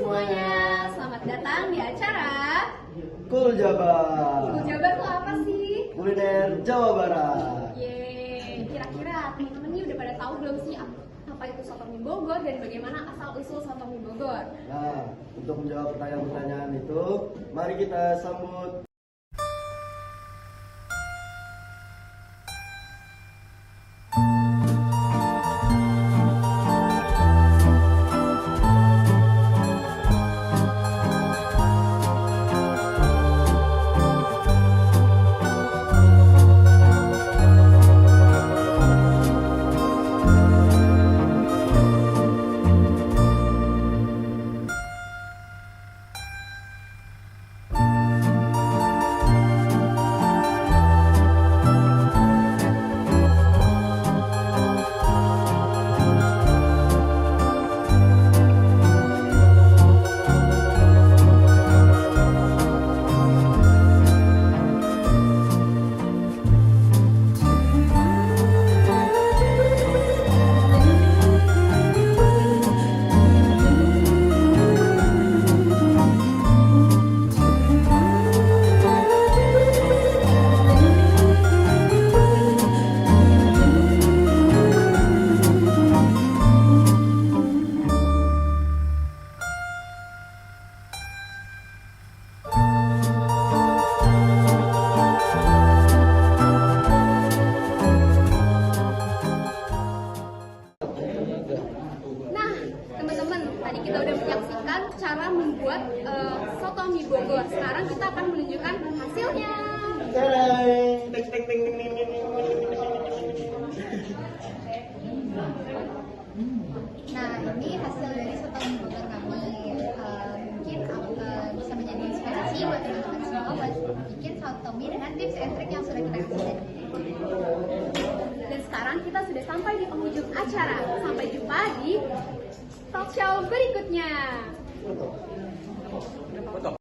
semuanya, selamat datang di acara Kul Jabar. Kul Jabar tuh apa sih? Kuliner Jawa Barat. Yeay, kira-kira teman-teman nih udah pada tahu belum sih apa itu soto mie Bogor dan bagaimana asal-usul soto mie Bogor? Nah, untuk menjawab pertanyaan-pertanyaan itu, mari kita sambut tadi kita udah menyaksikan cara membuat soto mie Bogor. Sekarang kita akan menunjukkan hasilnya. Nah, ini hasil dari soto mie Bogor kami. Mungkin bisa menjadi inspirasi buat teman-teman semua buat bikin soto mie dengan tips and trick yang sudah kita kasih tadi. Dan sekarang kita sudah sampai di penghujung acara. Sampai jumpa di talk show berikutnya. foto.